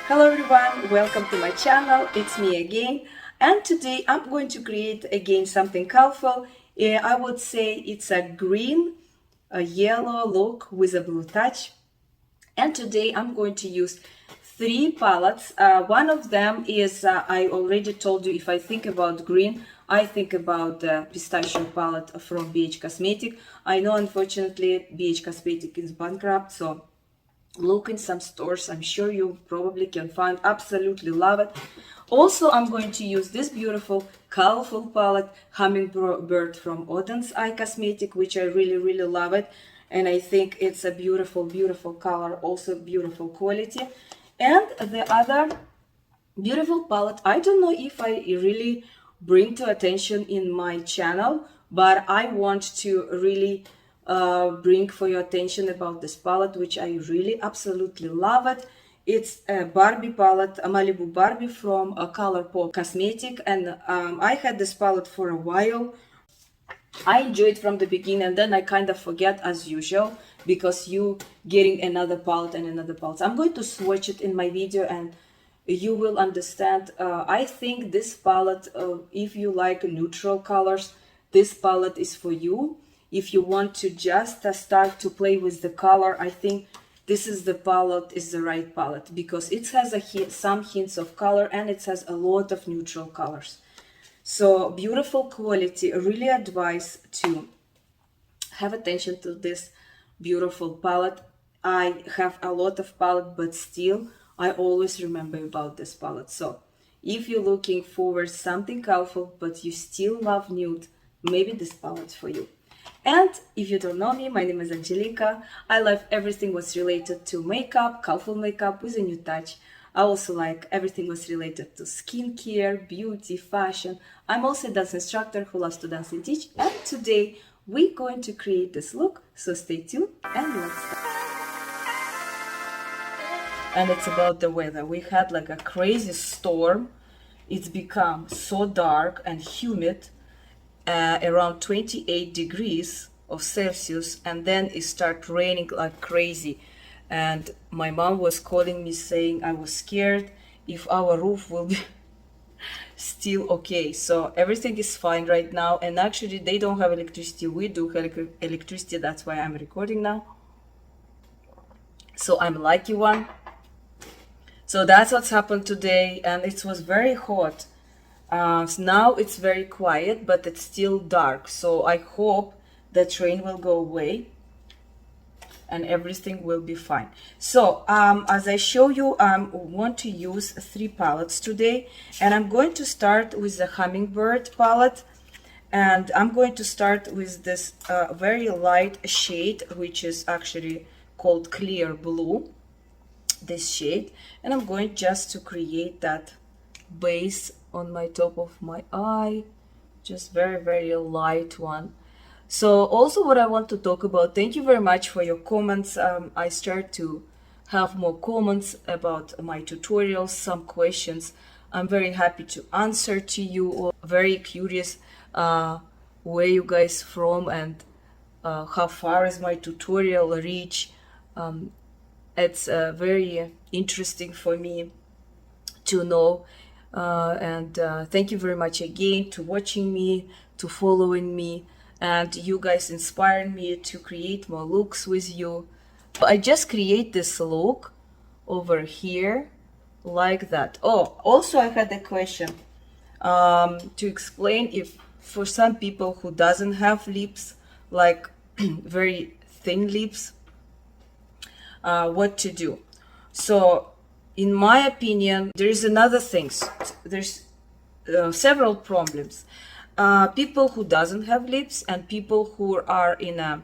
Hello everyone, welcome to my channel. It's me again, and today I'm going to create again something colorful. I would say it's a green, a yellow look with a blue touch. And today I'm going to use three palettes. One of them is, I already told you, if I think about green, I think about the pistachio palette from BH Cosmetic. I know unfortunately BH Cosmetic is bankrupt, so look in some stores. I'm sure you probably can find. Absolutely love it. Also, I'm going to use this beautiful colorful palette, HummingBird from Oden's Eye Cosmetic, which I really love it. And I think it's a beautiful color, also beautiful quality. And the other beautiful palette, I don't know if I really bring to attention in my channel, but I want to really bring for your attention about this palette, which I really absolutely love it. It's a Barbie palette, a Malibu Barbie from a Colorpop cosmetic, and I had this palette for a while. I enjoy it from the beginning, and then I kind of forget as usual because you getting another palette and another palette. I'm going to swatch it in my video and you will understand. I think this palette, if you like neutral colors, this palette is for you. If you want to just start to play with the color, I think this is the palette, is the right palette, because it has some hints of color and it has a lot of neutral colors. So beautiful quality. I really advise to have attention to this beautiful palette. I have a lot of palette, but still I always remember about this palette. So if you're looking for something colorful but you still love nude, maybe this palette for you. And if you don't know me, my name is Angelica. I love everything what's related to makeup, colorful makeup with a new touch. I also like everything what's related to skincare, beauty, fashion. I'm also a dance instructor who loves to dance and teach. And today we're going to create this look. So stay tuned and let's start. And it's about the weather. We had like a crazy storm. It's become so dark and humid, around 28 degrees of Celsius, and then it started raining like crazy. And my mom was calling me saying I was scared if our roof will be still okay. So everything is fine right now, and actually they don't have electricity. We do have electricity. That's why I'm recording now. So I'm lucky one. So that's what's happened today, and it was very hot. Now it's very quiet, but it's still dark. So I hope that rain will go away and everything will be fine. So as I show you, I want to use three palettes today, and I'm going to start with the HummingBird palette, and I'm going to start with this very light shade, which is actually called Clear Blue, this shade, and I'm going just to create that base on my top of my eye, just very light one. So also what I want to talk about, thank you very much for your comments. I start to have more comments about my tutorials, some questions. I'm very happy to answer to you. Very curious where you guys from and how far is my tutorial reach. It's very interesting for me to know. And thank you very much again to watching me, to following me, and you guys inspired me to create more looks with you. I just create this look over here like that. Oh, also I had a question to explain, if for some people who doesn't have lips, like very thin lips, what to do. So in my opinion, there is another things. There's several problems. People who doesn't have lips and people who are in a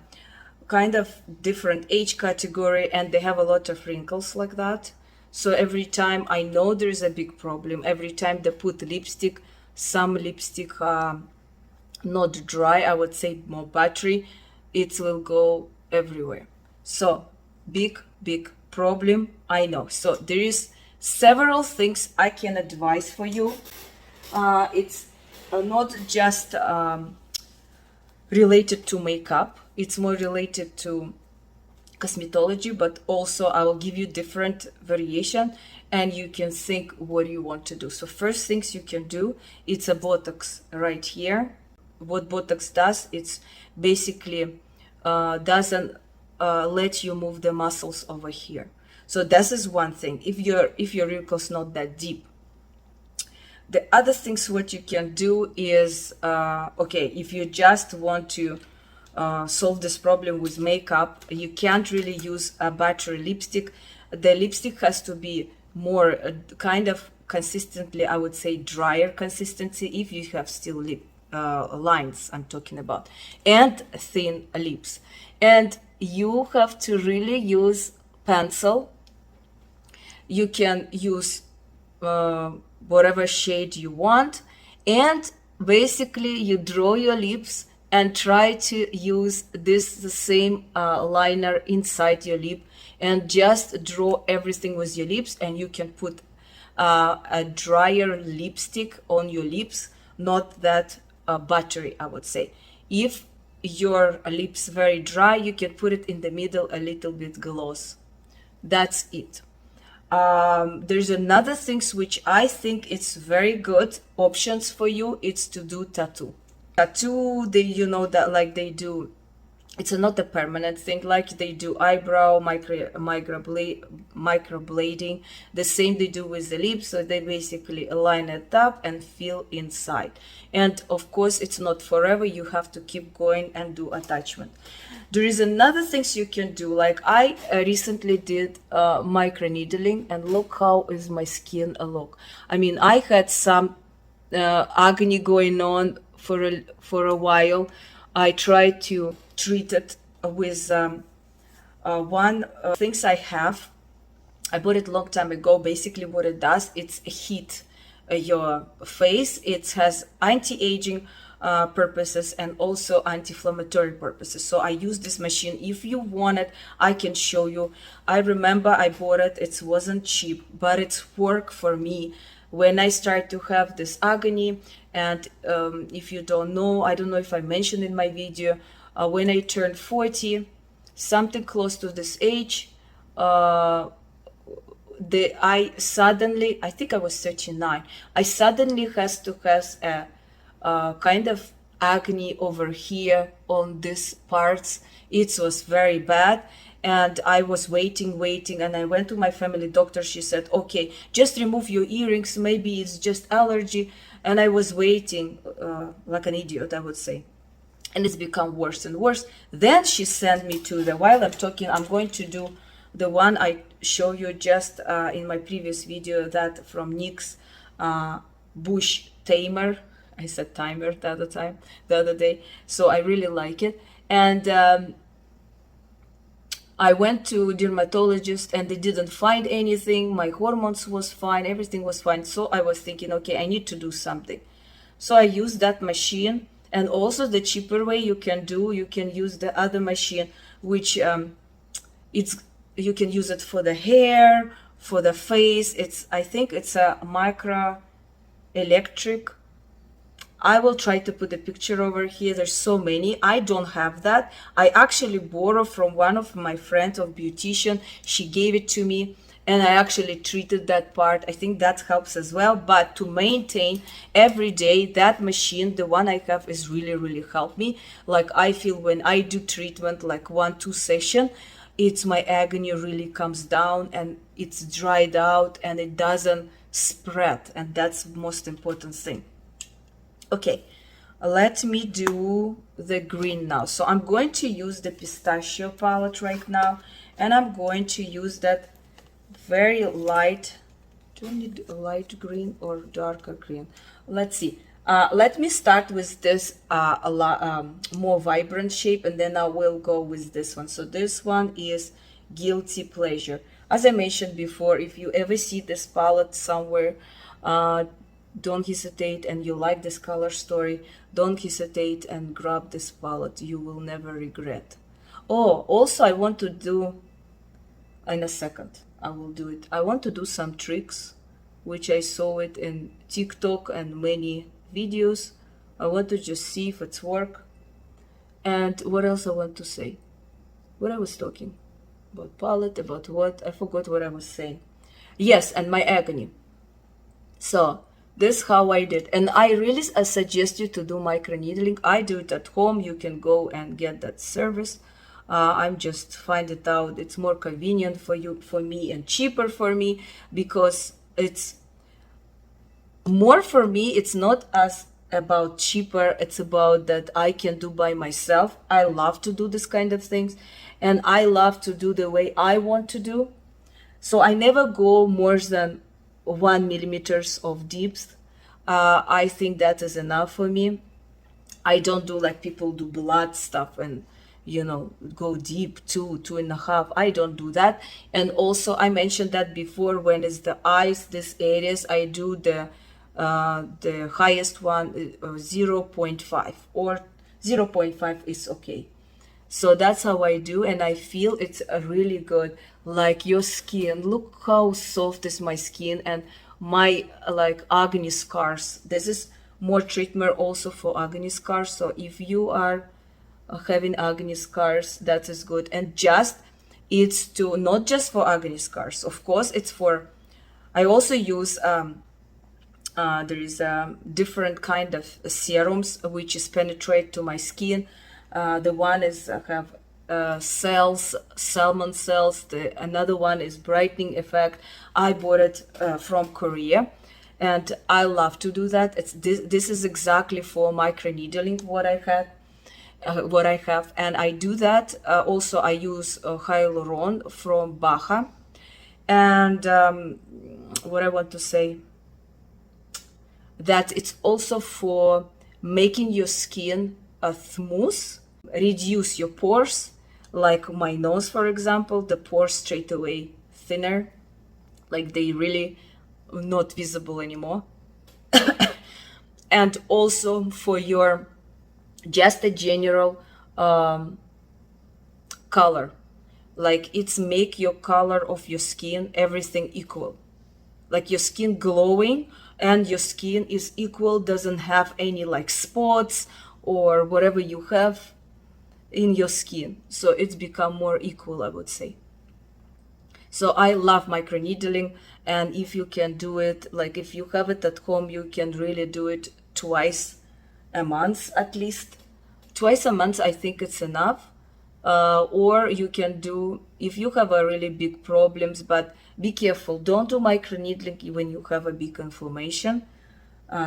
kind of different age category and they have a lot of wrinkles like that. So every time, I know there is a big problem. Every time they put lipstick, some lipstick not dry, I would say more buttery, it will go everywhere. So big problem, I know. So there is several things I can advise for you. It's not just related to makeup, it's more related to cosmetology, but also I will give you different variation and you can think what you want to do. So first things you can do, it's a Botox right here. What Botox does, it's basically doesn't let you move the muscles over here. So this is one thing if your wrinkles not that deep. The other things what you can do is okay, if you just want to solve this problem with makeup, you can't really use a battery lipstick. The lipstick has to be more kind of consistently, I would say drier consistency if you have still lip lines I'm talking about, and thin lips. And you have to really use pencil. You can use whatever shade you want, and basically you draw your lips and try to use the same liner inside your lip, and just draw everything with your lips, and you can put a drier lipstick on your lips, not that buttery, I would say. If your lips very dry, you can put it in the middle, a little bit gloss. That's it. There's another things which I think it's very good options for you. It's to do tattoo. They, you know, that like they do, it's not a permanent thing, like they do eyebrow microblading, the same they do with the lips. So they basically line it up and fill inside, and of course it's not forever, you have to keep going and do attachment. There is another things you can do, like I recently did micro needling, and look how is my skin look. I mean, I had some agony going on for a while. I tried to treat it with one things I have. I bought it long time ago. Basically what it does, it's heat your face. It has anti-aging purposes and also anti-inflammatory purposes. So I use this machine. If you want it, I can show you. I remember I bought it. It wasn't cheap, but it's work for me when I start to have this agony. And if you don't know, I don't know if I mentioned in my video, when I turned 40, something close to this age, I think I was 39, I suddenly has to have a kind of acne over here on these parts. It was very bad, and I was waiting, and I went to my family doctor. She said, okay, just remove your earrings, maybe it's just allergy. And I was waiting like an idiot, I would say, and it's become worse and worse. Then she sent me to the, while I'm talking, I'm going to do the one I show you just in my previous video, that from NYX Bush Tamer. I said timer the other day, so I really like it. And I went to dermatologist and they didn't find anything. My hormones was fine, everything was fine. So I was thinking, okay, I need to do something. So I used that machine. And also the cheaper way you can use the other machine, which you can use it for the hair, for the face. I think it's a micro electric. I will try to put a picture over here. There's so many. I don't have that. I actually borrowed from one of my friends of beautician. She gave it to me and I actually treated that part. I think that helps as well. But to maintain every day, that machine, the one I have, is really helped me. Like I feel when I do treatment, like 1-2 session, it's my agony really comes down and it's dried out and it doesn't spread. And that's the most important thing. Okay, let me do the green now. So I'm going to use the pistachio palette right now, and I'm going to use that very light. Do I need a light green or darker green? Let's see. Let me start with this more vibrant shape, and then I will go with this one. So this one is Guilty Pleasure. As I mentioned before, if you ever see this palette somewhere, don't hesitate, and you like this color story, don't hesitate and grab this palette. You will never regret. Oh, also I want to do, in a second I will do it, I want to do some tricks which I saw it in TikTok and many videos. I want to just see if it's work. And what else I want to say, what I was talking, About palette, about what? I forgot what I was saying. Yes, and my agony. So this how I did. And I really suggest you to do microneedling. I do it at home. You can go and get that service. I'm just find it out. It's more convenient for you, for me, and cheaper for me, because it's more for me. It's not as about cheaper. It's about that I can do by myself. I love to do this kind of things, and I love to do the way I want to do. So I never go more than 1 millimeters of depth. I think that is enough for me. I don't do like people do blood stuff and, you know, go deep, 2.5. I don't do that. And also I mentioned that before, when it's the eyes, these areas, I do the highest one, 0.5, or 0.5 is okay. So that's how I do, and I feel it's a really good. Like your skin, look how soft is my skin, and my like acne scars. This is more treatment also for acne scars. So if you are having acne scars, that is good. And just it's to not just for acne scars. Of course, it's for. I also use there is a different kind of serums which is penetrate to my skin. The one is have cells, salmon cells. Another one is brightening effect. I bought it from Korea, and I love to do that. It's this is exactly for microneedling what I had. What I have, and I do that. Also, I use hyaluron from Baha, and what I want to say, that it's also for making your skin smooth, reduce your pores, like my nose, for example, the pores straight away thinner, like they really not visible anymore. And also for your just a general color, like it's make your color of your skin everything equal, like your skin glowing and your skin is equal, doesn't have any like spots or whatever you have in your skin. So it's become more equal, I would say. So I love microneedling, and if you can do it, like if you have it at home, you can really do it twice a month at least. Twice a month, I think it's enough. Or you can do, if you have a really big problems, but be careful, don't do microneedling when you have a big inflammation,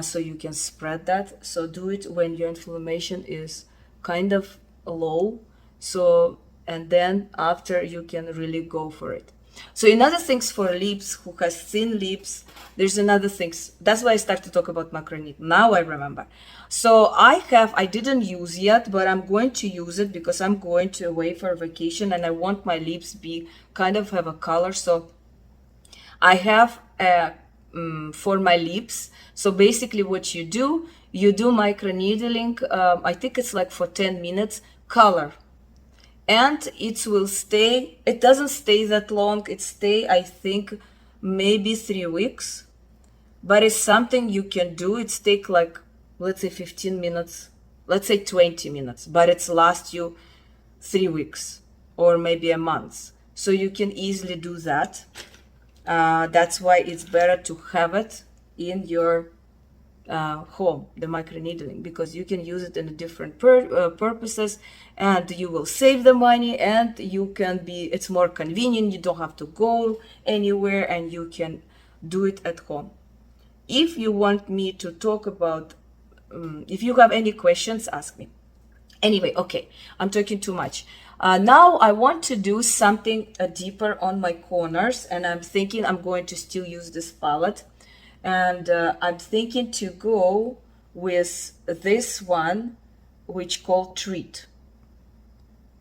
so you can spread that. So do it when your inflammation is kind of low. So, and then after you can really go for it. So another things for lips, who has thin lips, there's another things. That's why I started to talk about microneedling. Now I remember. So I didn't use yet, but I'm going to use it because I'm going to away for a vacation and I want my lips be kind of have a color. So I have for my lips. So basically what you do microneedling, I think it's like for 10 minutes, color. And it will stay, it doesn't stay that long, it stay, I think, maybe 3 weeks. But it's something you can do. It's take like, let's say 15 minutes, let's say 20 minutes, but it's last you 3 weeks or maybe a month. So you can easily do that. That's why it's better to have it in your home, the microneedling, because you can use it in different purposes, and you will save the money, and you can be, it's more convenient, you don't have to go anywhere, and you can do it at home. If you want me to talk about, if you have any questions, ask me. Anyway, okay, I'm talking too much. Now I want to do something deeper on my corners, and I'm thinking I'm going to still use this palette. And I'm thinking to go with this one, which called Treat.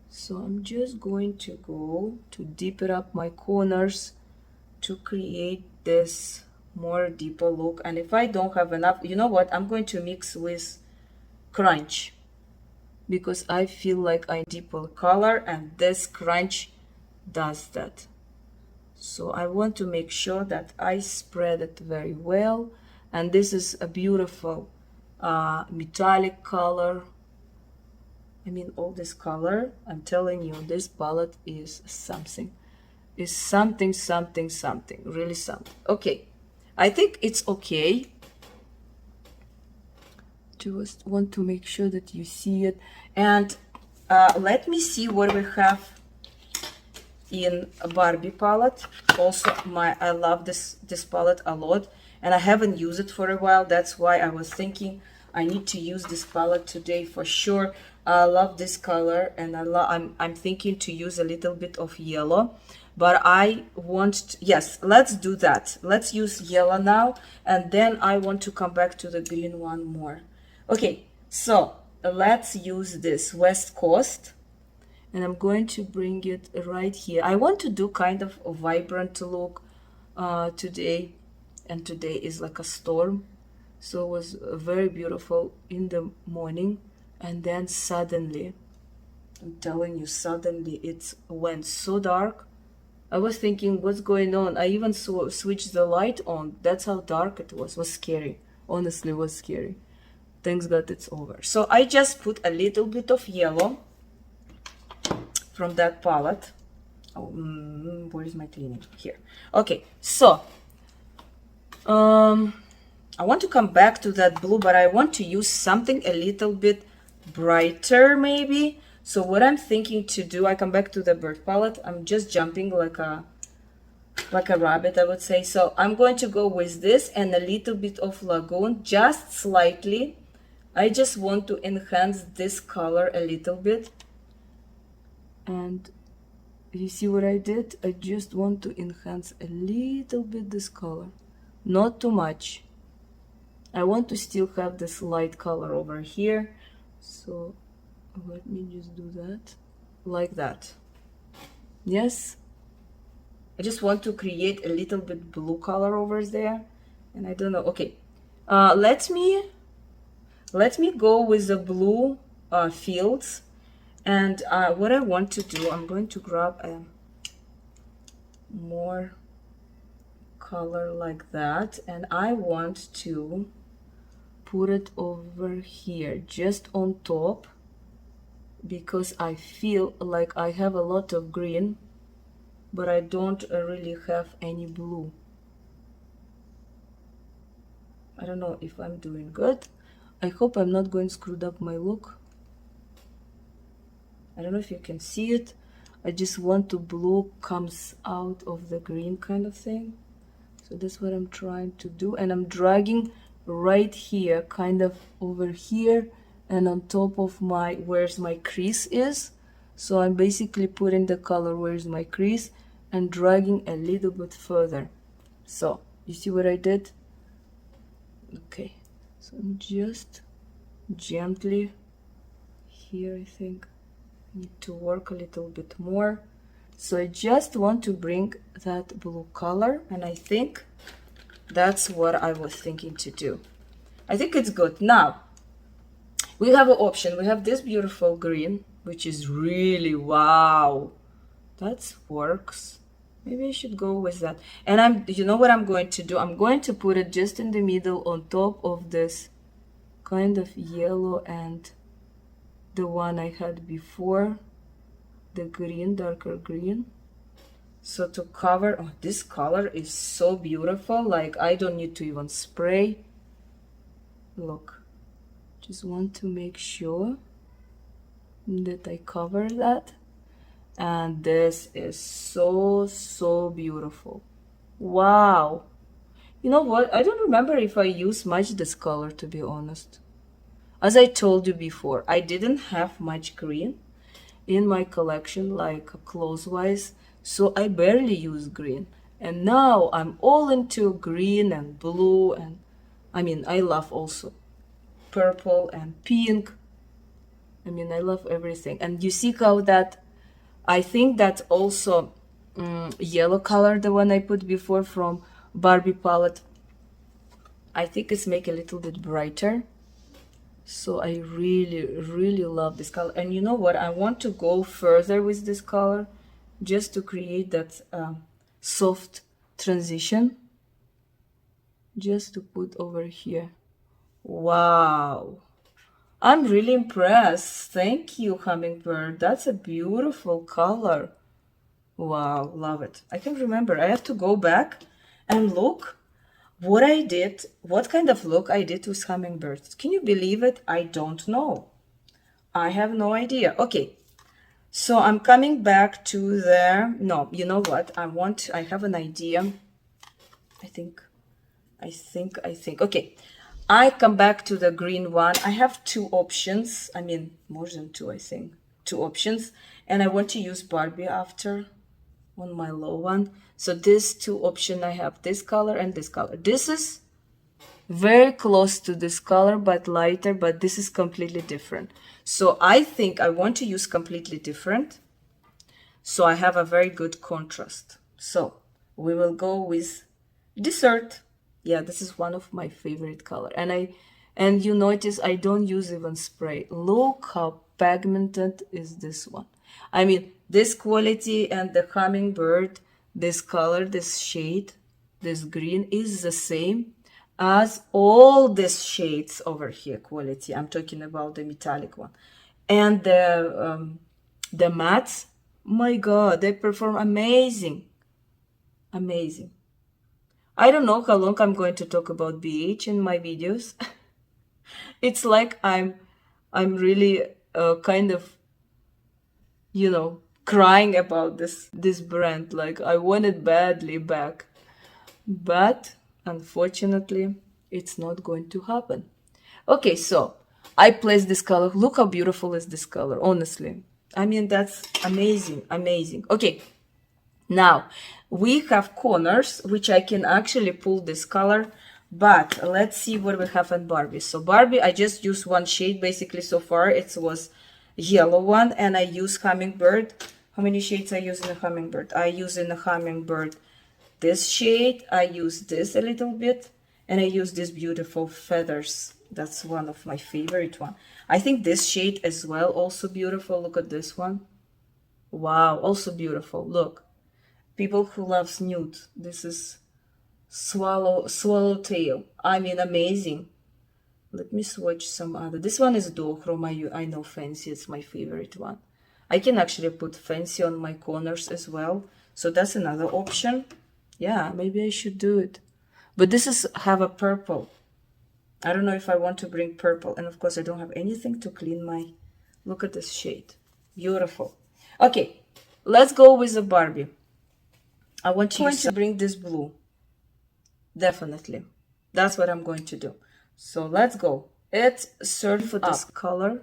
So I'm just going to go to deepen up my corners to create this more deeper look. And if I don't have enough, you know what, I'm going to mix with Crunch, because I feel like I deeper color, and this Crunch does that. So I want to make sure that I spread it very well. And this is a beautiful metallic color. I mean, all this color, I'm telling you, this palette is something. Is something, something, something. Really something. Okay. I think it's okay. Just want to make sure that you see it. And let me see what we have in a Barbie palette. Also, I love this palette a lot. And I haven't used it for a while. That's why I was thinking I need to use this palette today for sure. I love this color, and I'm thinking to use a little bit of yellow, but I want yes, let's do that. Let's use yellow now, and then I want to come back to the green one more. Okay, so let's use this West Coast, and I'm going to bring it right here. I want to do kind of a vibrant look today, and today is like a storm, so it was very beautiful in the morning, and then suddenly, I'm telling you, suddenly it went so dark. I was thinking, what's going on? I even switched the light on. That's how dark it was. It was scary. Honestly, it was scary. Thanks God it's over. So I just put a little bit of yellow from that palette. Oh, where is my cleaning? Here. Okay, so I want to come back to that blue, but I want to use something a little bit brighter maybe. So what I'm thinking to do, I come back to the bird palette. I'm just jumping like a rabbit, I would say. So I'm going to go with this and a little bit of Lagoon, just slightly. I just want to enhance this color a little bit. And you see what I did? I just want to enhance a little bit this color, not too much. I want to still have this light color over here. So let me just do that like that. Yes, I just want to create a little bit blue color over there, and I don't know. Okay, let me go with the blue fields, and what I want to do, I'm going to grab a more color like that, and I want to put it over here just on top, because I feel like I have a lot of green, but I don't really have any blue. I don't know if I'm doing good. I hope I'm not going screwed up my look. I don't know if you can see it. I just want to blue comes out of the green kind of thing. So that's what I'm trying to do, and I'm dragging right here, kind of over here, and on top of my where's my crease is. So I'm basically putting the color where's my crease and dragging a little bit further. So you see what I did? Okay, so I'm just gently here. I think I need to work a little bit more. So I just want to bring that blue color, and I think that's what I was thinking to do. I think it's good. Now we have an option. We have this beautiful green, which is really wow. That works. Maybe I should go with that. And you know what I'm going to do? I'm going to put it just in the middle on top of this kind of yellow and the one I had before, the green, darker green. So to cover, oh, this color is so beautiful. Like I don't need to even spray. Look, just want to make sure that I cover that. And this is so beautiful. Wow. You know what? I don't remember if I used much this color, to be honest. As I told you before, I didn't have much green in my collection, like clothes wise, so I barely use green. And now I'm all into green and blue, and I mean, I love also purple and pink. I mean, I love everything. And you see how that, I think that also yellow color, the one I put before from Barbie palette, I think it's make a little bit brighter. So I really love this color. And you know what? I want to go further with this color just to create that soft transition. Just to put over here. Wow. I'm really impressed. Thank you, Hummingbird. That's a beautiful color. Wow, love it. I can remember. I have to go back and look what I did, what kind of look I did with hummingbirds. Can you believe it? I don't know. I have no idea. Okay, so I'm coming back to the, no, you know what? I have an idea. I think. Okay, I come back to the green one. I have two options. I mean, more than two, I think. Two options. And I want to use Barbie after on my low one. So this two option, I have this color and this color. This is very close to this color, but lighter, but this is completely different. So I think I want to use completely different. So I have a very good contrast. So we will go with Dessert. Yeah, this is one of my favorite color. And you notice I don't use even spray. Look how pigmented is this one. I mean, this quality and the hummingbird, this color, this shade, this green is the same as all these shades over here quality. I'm talking about the metallic one. And the mattes, my God, they perform amazing. Amazing. I don't know how long I'm going to talk about BH in my videos. It's like I'm really kind of, you know, crying about this brand. Like I want it badly back, but unfortunately, it's not going to happen. Okay, so I placed this color. Look how beautiful is this color, honestly. I mean, that's amazing, amazing. Okay, now we have corners, which I can actually pull this color, but let's see what we have in Barbie. So Barbie, I just used one shade basically so far. It was yellow one, and I use Hummingbird. How many shades I use in a Hummingbird? I use in a Hummingbird this shade, I use this a little bit, and I use this beautiful Feathers. That's one of my favorite one. I think this shade as well, also beautiful. Look at this one. Wow, also beautiful. Look, people who loves nude. This is Swallowtail. I mean, amazing. Let me swatch some other. This one is duochrome. I know Fancy. It's my favorite one. I can actually put Fancy on my corners as well. So that's another option. Yeah, maybe I should do it. But this is have a purple. I don't know if I want to bring purple. And of course, I don't have anything to clean my... Look at this shade. Beautiful. Okay, let's go with the Barbie. I want to bring this blue. Definitely. That's what I'm going to do. So let's go. It's search for this color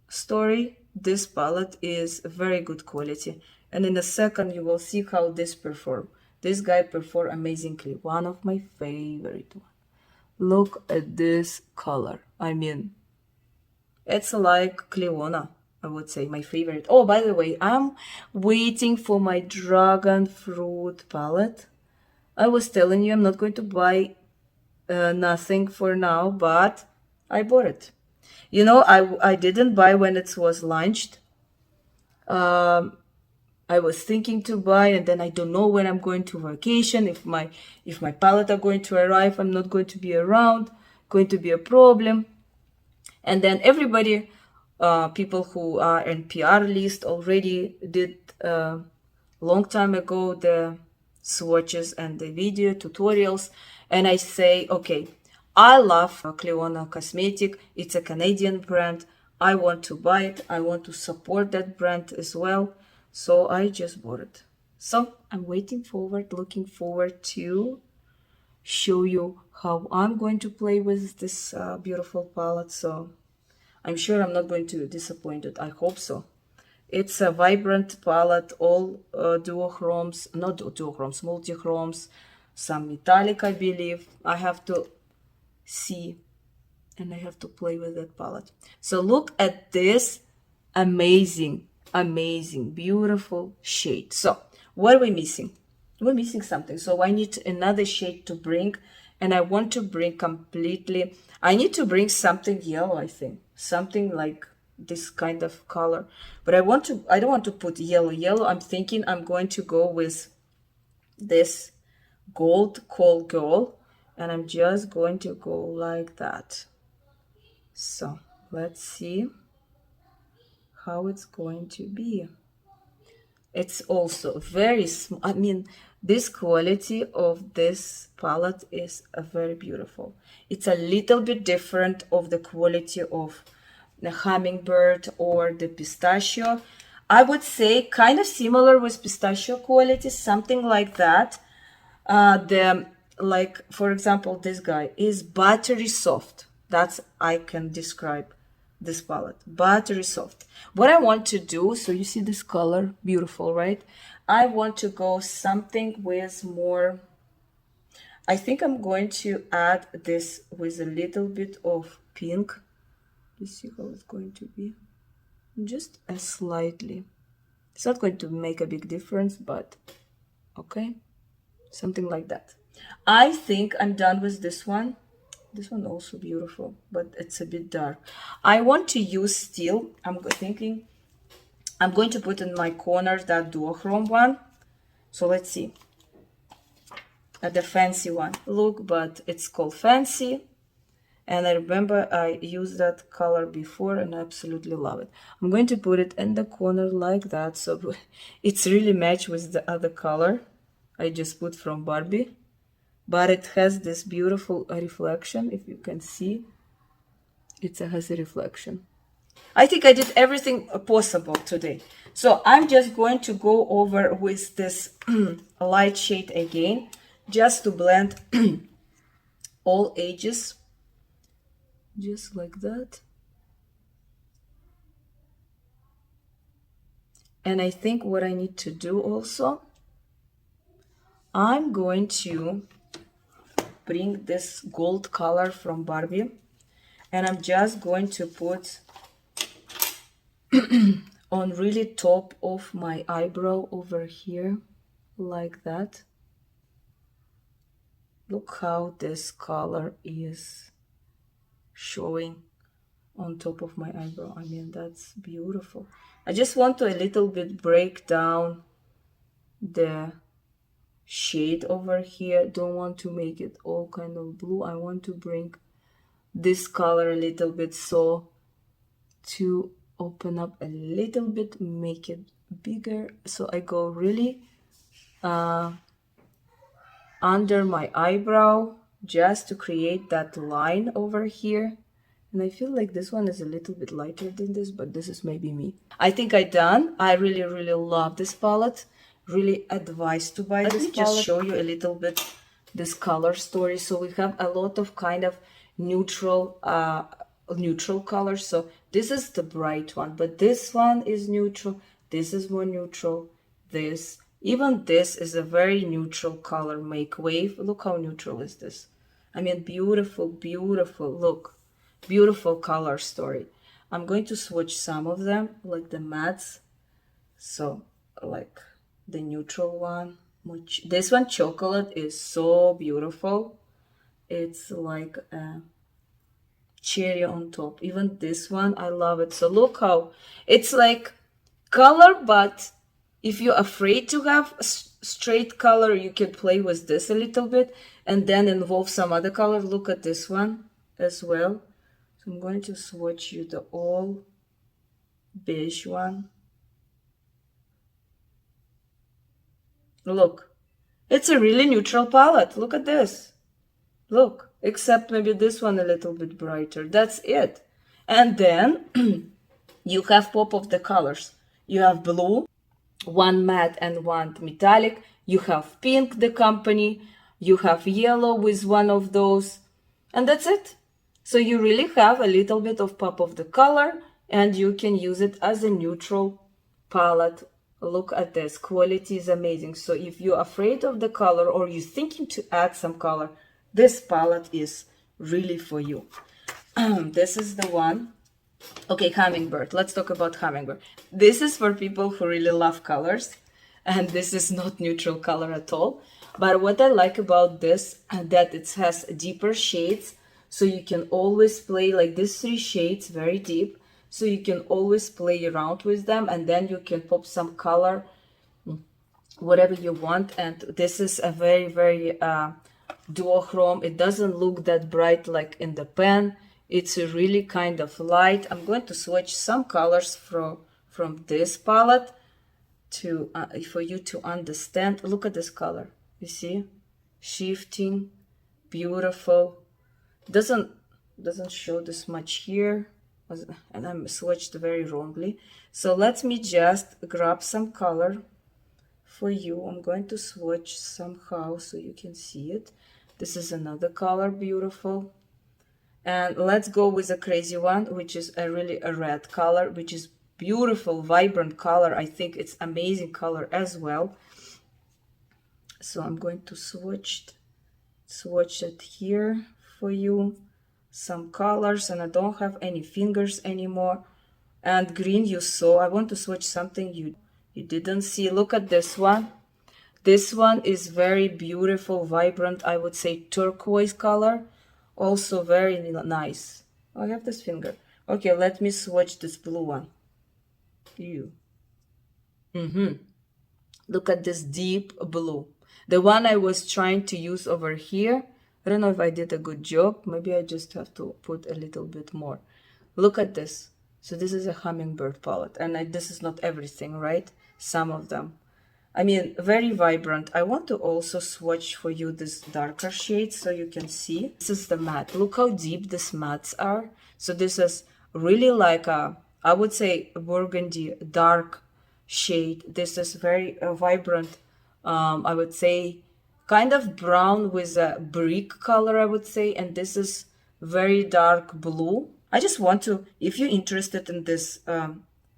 story. This palette is very good quality. And in a second, you will see how this perform. This guy perform amazingly. One of my favorite one. Look at this color. I mean, it's like Cleona, I would say, my favorite. Oh, by the way, I'm waiting for my dragon fruit palette. I was telling you I'm not going to buy nothing for now, but I bought it. You know, I didn't buy when it was launched. I was thinking to buy, and then I don't know when I'm going to vacation. If my palette are going to arrive, I'm not going to be around. Going to be a problem. And then everybody, people who are in PR list already did long time ago the swatches and the video tutorials, and I say, okay, I love Cleona Cosmetic. It's a Canadian brand. I want to buy it. I want to support that brand as well. So I just bought it. So I'm looking forward to show you how I'm going to play with this beautiful palette. So I'm sure I'm not going to be disappointed. I hope so. It's a vibrant palette, all duochromes, not duochromes, multichromes, some metallic, I believe. I have to see and I have to play with that palette. So look at this amazing, beautiful shade. So what are we missing? We're missing something. So I need another shade to bring, and I want to bring completely, I need to bring something yellow, I think. Something like this kind of color. But I don't want to put yellow. I'm thinking I'm going to go with this gold Call Girl, and I'm just going to go like that. So let's see how it's going to be. It's also very small. I mean, this quality of this palette is very beautiful. It's a little bit different of the quality of the Hummingbird or the Pistachio. I would say kind of similar with Pistachio quality, something like that. Like, for example, this guy is buttery soft. That's I can describe this palette, buttery soft. What I want to do, so you see this color, beautiful, right? I want to go something with more, I think I'm going to add this with a little bit of pink. Let's see how it's going to be. Just a slightly. It's not going to make a big difference, but okay, something like that. I think I'm done with this one. This one also beautiful, but it's a bit dark. I want to use still, I'm thinking, I'm going to put in my corners that duochrome one. So let's see. The fancy one. Look, but it's called Fancy. And I remember I used that color before and I absolutely love it. I'm going to put it in the corner like that. So it's really matched with the other color I just put from Barbie. But it has this beautiful reflection. If you can see, it has a reflection. I think I did everything possible today. So I'm just going to go over with this light shade again, just to blend all edges, just like that. And I think what I need to do also, I'm going to bring this gold color from Barbie, and I'm just going to put on really top of my eyebrow over here, like that. Look how this color is showing on top of my eyebrow. I mean, that's beautiful. I just want to a little bit break down the shade over here. Don't want to make it all kind of blue. I want to bring this color a little bit, so to open up a little bit, make it bigger. So I go really under my eyebrow just to create that line over here. And I feel like this one is a little bit lighter than this, but this is maybe me. I think I done. I really, really love this palette. Really advise to buy this palette. Let me just show you a little bit this color story. So we have a lot of kind of neutral colors. So this is the bright one, but this one is neutral. This is more neutral. Even this is a very neutral color. Make Wave. Look how neutral is this. I mean, beautiful, beautiful. Look, beautiful color story. I'm going to swatch some of them, like the mattes. So, like the neutral one. This one, chocolate, is so beautiful. It's like a cherry on top. Even this one, I love it. So look how it's like color, but if you're afraid to have a straight color, you can play with this a little bit and then involve some other color. Look at this one as well. So I'm going to swatch you the all beige one. Look, it's a really neutral palette. Look at this. Look, except maybe this one a little bit brighter. That's it. And then you have pop of the colors. You have blue, one matte and one metallic. You have pink, the company. You have yellow with one of those. And that's it. So you really have a little bit of pop of the color, and you can use it as a neutral palette. Look at this. Quality is amazing. So if you're afraid of the color or you're thinking to add some color, this palette is really for you. This is the one. Okay, Hummingbird. Let's talk about Hummingbird. This is for people who really love colors, and this is not neutral color at all. But what I like about this, that it has deeper shades, so you can always play like these 3 shades, very deep, so you can always play around with them, and then you can pop some color, whatever you want. And this is a very, very duochrome. It doesn't look that bright like in the pen. It's a really kind of light. I'm going to swatch some colors from this palette to for you to understand. Look at this color. You see? Shifting, beautiful. Doesn't show this much here, and I'm swatched very wrongly. So let me just grab some color for you. I'm going to swatch somehow so you can see it. This is another color, beautiful. And let's go with a crazy one, which is a red color, which is beautiful, vibrant color. I think it's amazing color as well. So I'm going to swatch it here for you. Some colors, and I don't have any fingers anymore. And green you saw. I want to swatch something you didn't see. Look at this one. This one is very beautiful, vibrant, I would say turquoise color. Also very nice. I have this finger. Okay, let me swatch this blue one. Look at this deep blue. The one I was trying to use over here. I don't know if I did a good job. Maybe I just have to put a little bit more. Look at this. So this is a HummingBird palette. And this is not everything, right? Some of them. I mean, very vibrant. I want to also swatch for you this darker shade so you can see. This is the matte. Look how deep these mattes are. So this is really like a, I would say, burgundy dark shade. This is very vibrant. I would say kind of brown with a brick color, I would say. And this is very dark blue. I just want to, if you're interested in this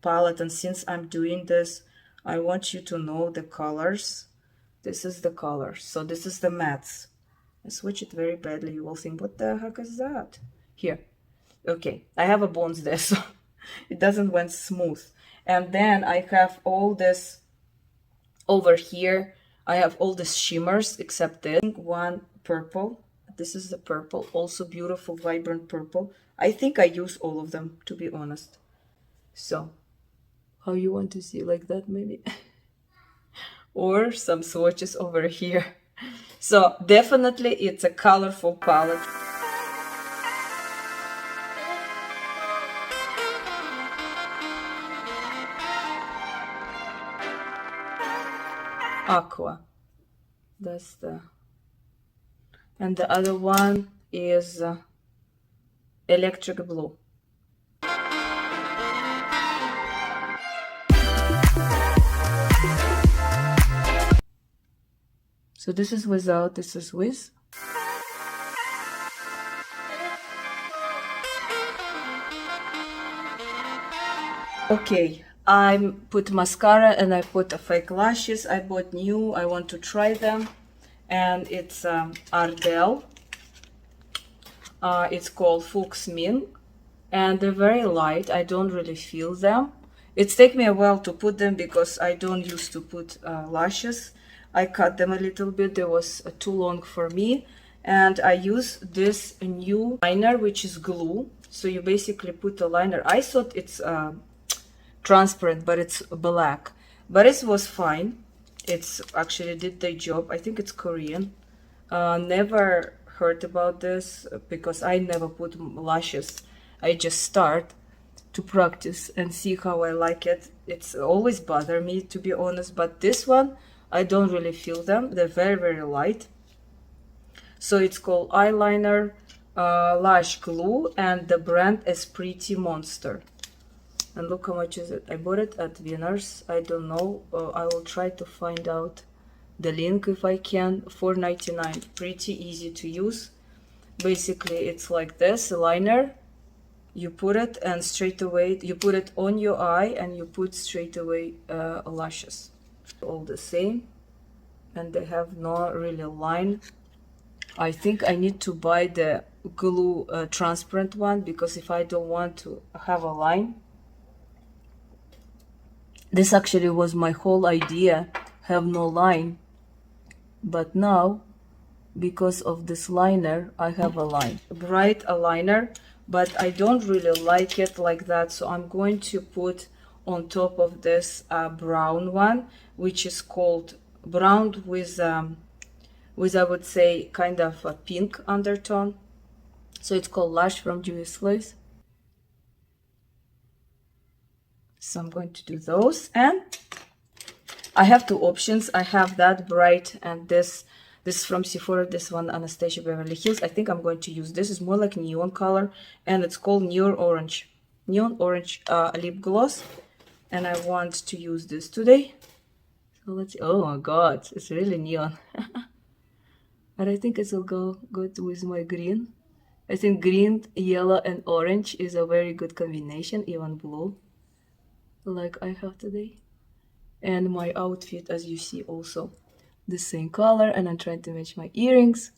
palette, and since I'm doing this, I want you to know the colors. This is the color. So this is the mattes. I switch it very badly. You will think, what the heck is that? Here. Okay. I have a bones there, so it doesn't went smooth. And then I have all this over here. I have all these shimmers except this one purple. This is the purple. Also beautiful, vibrant purple. I think I use all of them, to be honest. So how you want to see, like that maybe? Or some swatches over here. So definitely it's a colorful palette. Aqua. That's the... And the other one is electric blue. So this is without, this is with. Okay, I put mascara and I put a fake lashes. I bought new, I want to try them. And it's Ardell. It's called Fuchs Mink. And they're very light, I don't really feel them. It's taken me a while to put them because I don't used to put lashes. I cut them a little bit, they was too long for me. And I use this new liner, which is glue. So you basically put a liner. I thought it's transparent, but it's black. But it was fine. It's actually did the job. I think it's Korean. Never heard about this because I never put lashes. I just start to practice and see how I like it. It's always bother me, to be honest, but this one I don't really feel them. They're very, very light. So it's called Eyeliner Lash Glue, and the brand is Pretty Monster. And look how much is it. I bought it at Winners. I don't know. I will try to find out the link if I can. $4.99. Pretty easy to use. Basically, it's like this, a liner. You put it and straight away, you put it on your eye and you put straight away lashes. All the same, and they have no really line. I think I need to buy the glue transparent one, because if I don't want to have a line, this actually was my whole idea, have no line, but now because of this liner I have a line, bright eyeliner, but I don't really like it like that, so I'm going to put on top of this brown one, which is called brown with I would say kind of a pink undertone. So it's called Lash from Juvia. So I'm going to do those, and I have two options. I have that bright and this from Sephora, this one Anastasia Beverly Hills. I think I'm going to use this. It's more like neon color, and it's called neon orange lip gloss, and I want to use this today. So let's see. Oh my god, it's really neon. And I think it will go good with my green. I think green, yellow, and orange is a very good combination, even blue, like I have today. And my outfit, as you see, also the same color, and I'm trying to match my earrings,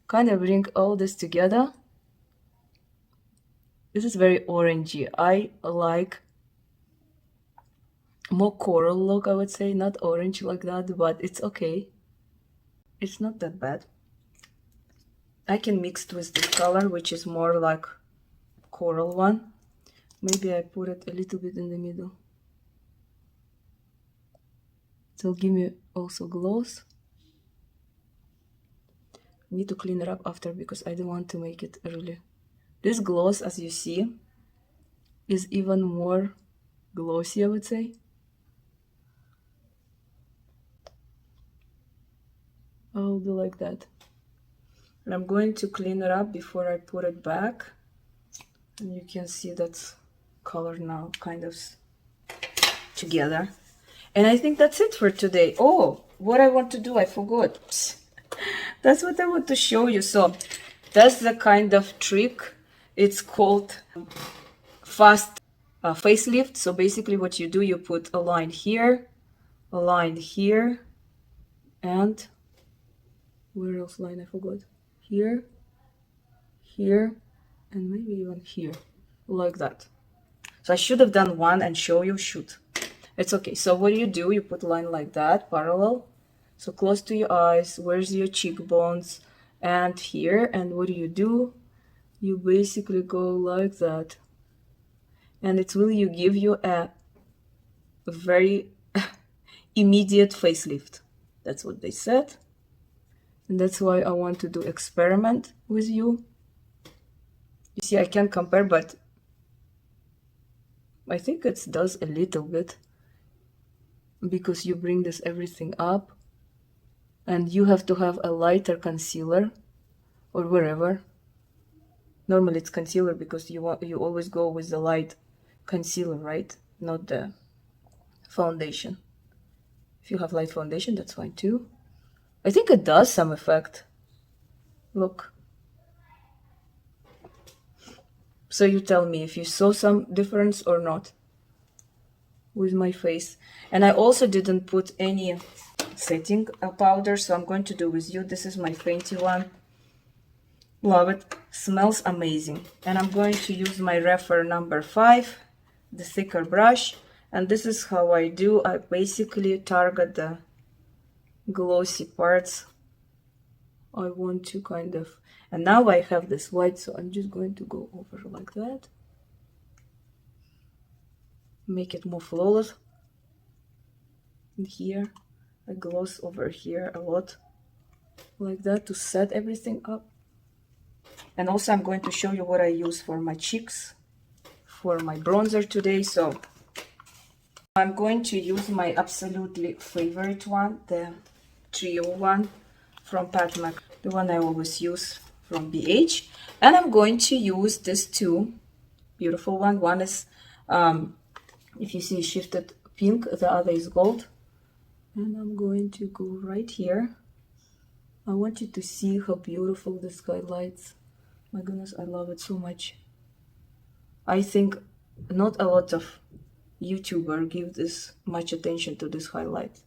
kind of bring all this together. This is very orangey. I like more coral look, I would say, not orange like that, but it's okay. It's not that bad. I can mix it with this color, which is more like coral one. Maybe I put it a little bit in the middle. It'll give me also gloss. I need to clean it up after because I don't want to make it really. This gloss, as you see, is even more glossy, I would say. I'll do like that. And I'm going to clean it up before I put it back. And you can see that's color now kind of together. And I think that's it for today. Oh, what I want to do, I forgot. That's what I want to show you. So that's the kind of trick. It's called fast facelift. So basically what you do, you put a line here, and where else line? I forgot. Here, and maybe even here, like that. So I should have done one and show you, shoot. It's okay. So what do? You put a line like that, parallel. So close to your eyes, where's your cheekbones, and here. And what do? You basically go like that. And it will give you a very immediate facelift. That's what they said. And that's why I want to do experiment with you. You see, I can't compare, but I think it does a little bit. Because you bring this everything up. And you have to have a lighter concealer. Or wherever. Normally it's concealer because you always go with the light concealer, right? Not the foundation. If you have light foundation, that's fine too. I think it does some effect. Look. So you tell me if you saw some difference or not with my face. And I also didn't put any setting powder, so I'm going to do with you. This is my Fenty one. Love it. Smells amazing. And I'm going to use my Refer number 5, the thicker brush. And this is how I do. I basically target the glossy parts. I want to kind of, and now I have this white, so I'm just going to go over like that. Make it more flawless. And here, I gloss over here a lot. Like that to set everything up. And also I'm going to show you what I use for my cheeks, for my bronzer today. So I'm going to use my absolutely favorite one, the trio one from Pat McGrath, the one I always use from BH. And I'm going to use this two beautiful one. One is, if you see, shifted pink, the other is gold. And I'm going to go right here. I want you to see how beautiful this highlights. My goodness, I love it so much. I think not a lot of YouTubers give this much attention to this highlight.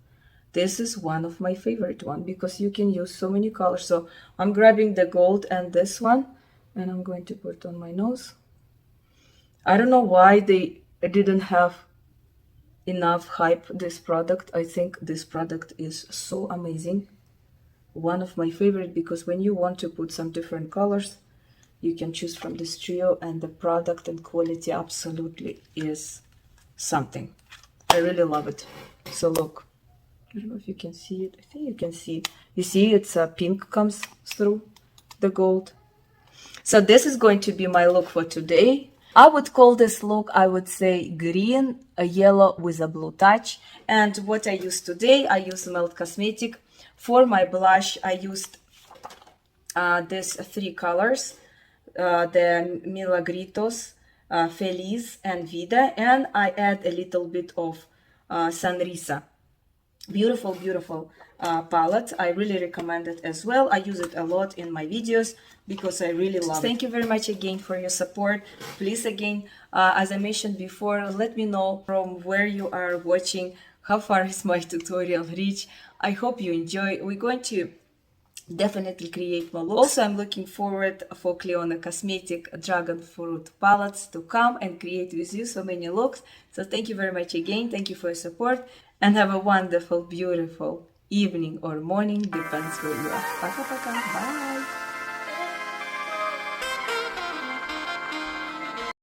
This is one of my favorite one because you can use so many colors. So I'm grabbing the gold and this one, and I'm going to put it on my nose. I don't know why they didn't have enough hype this product. I think this product is so amazing. One of my favorite because when you want to put some different colors, you can choose from this trio, and the product and quality absolutely is something. I really love it. So look, I don't know if you can see it. I think you can see. You see it's a pink comes through the gold. So this is going to be my look for today. I would call this look, I would say, green, a yellow with a blue touch. And what I used today, I used Melt Cosmetic. For my blush, I used these three colors, the Milagritos, Feliz, and Vida. And I add a little bit of Sanrisa. Beautiful, beautiful palette. I really recommend it as well. I use it a lot in my videos because I really love it. Thank you very much again for your support. Please again, as I mentioned before, let me know from where you are watching, how far is my tutorial reach. I hope you enjoy. We're going to definitely create more looks. Also, I'm looking forward for Cleona Cosmetic Dragon Fruit palettes to come and create with you so many looks. So thank you very much again. Thank you for your support and have a wonderful, beautiful evening or morning, depends where you are. Пока-пока. Bye.